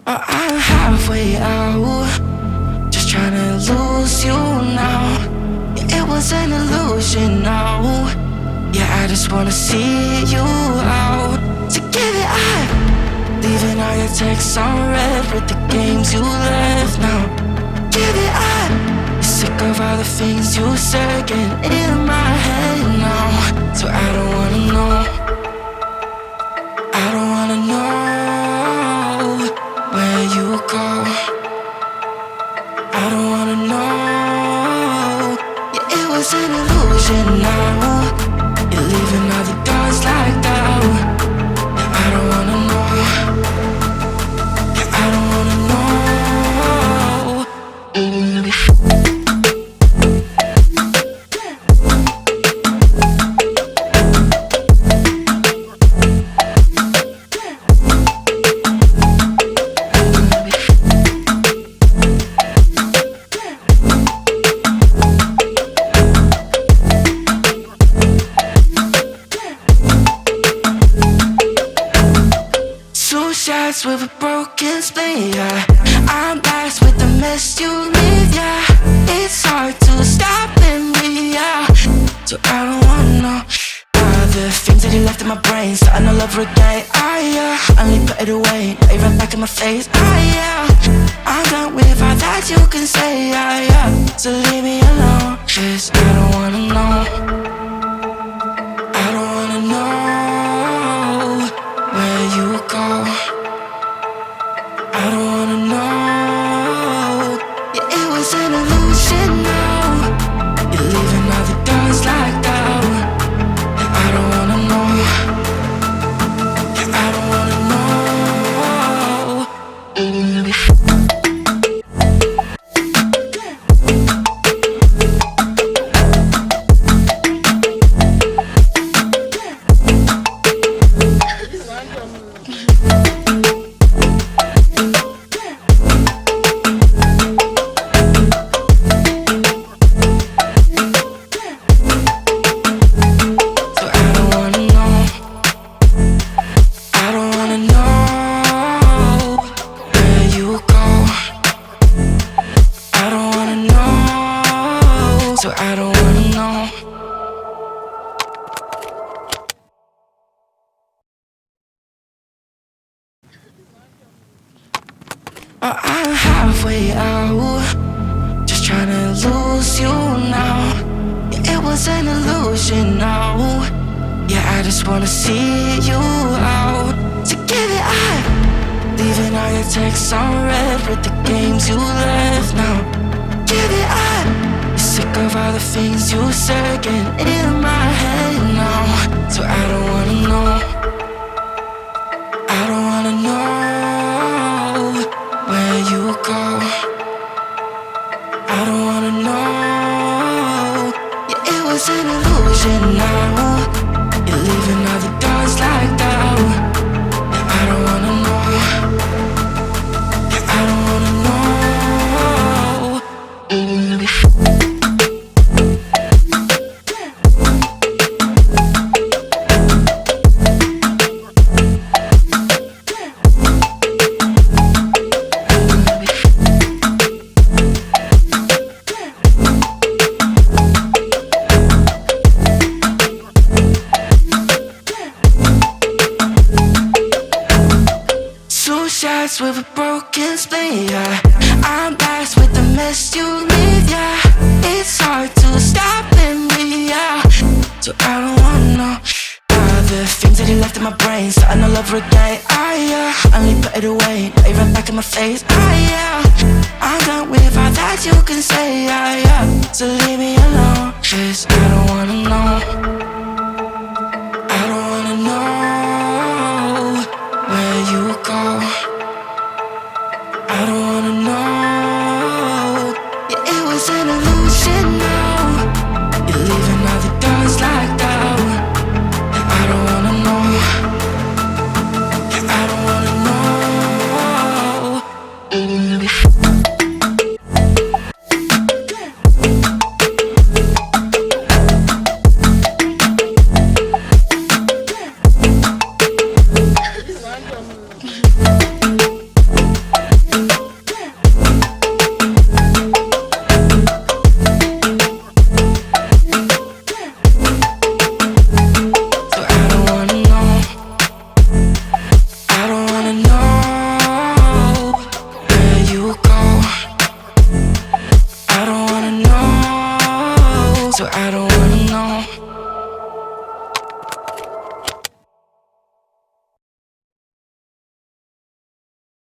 I'm halfway out, just trying to lose you now. Yeah, it was an illusion now. Yeah, I just wanna see you out. So give it up, leaving all your texts on red with the games you left now. Give it up, you're sick of all the things you said getting in my head now. So I don't wanna know, I don't wanna know where you go. I don't wanna know. Yeah, it was an illusion now. You're leaving all the doors locked out. Yeah, I don't wanna know. Yeah, I don't wanna know. With a broken spleen, yeah. I'm blessed with the mess you leave, yeah. It's hard to stop and breathe, yeah. So I don't wanna know all the things that you left in my brain, starting all over again, yeah. I only put it away, now you right back in my face, yeah. I'm done with all that you can say, yeah. So leave me alone, 'cause I don't wanna know. I don't wanna know where you go. I don't wanna know. Yeah, it was an illusion now. You're leaving all the doors locked out. Yeah, I don't wanna know. Yeah, I don't wanna know. So I don't wanna know. I'm halfway out, just trying to lose you now. Yeah, it was an illusion now. Yeah, I just wanna see you out. So give it up, leaving all your texts on red with the games you left now. Give it up, you're sick of all the things you said getting in my head now. So I don't wanna know, I don't wanna know where you go. I don't wanna know. Yeah, it was an illusion now. You're leaving all the doors locked out. Yeah, I don't wanna know. Yeah, I don't wanna know. With a broken spleen, yeah. I'm blessed with the mess you leave, yeah. It's hard to stop and breathe, yeah. So I don't wanna know all the things that you left in my brain, starting all over again, yeah. I only put it away, now you right back in my face, yeah. I'm done with all that you can say, yeah. So leave me alone, 'cause I don't wanna know. I don't wanna know where you go. I don't wanna know. Yeah, it was an illusion now. You're leaving all the doors locked out. Yeah, I don't wanna know. Yeah, I don't wanna know. wanna know where you go. I don't wanna know, so I don't wanna know.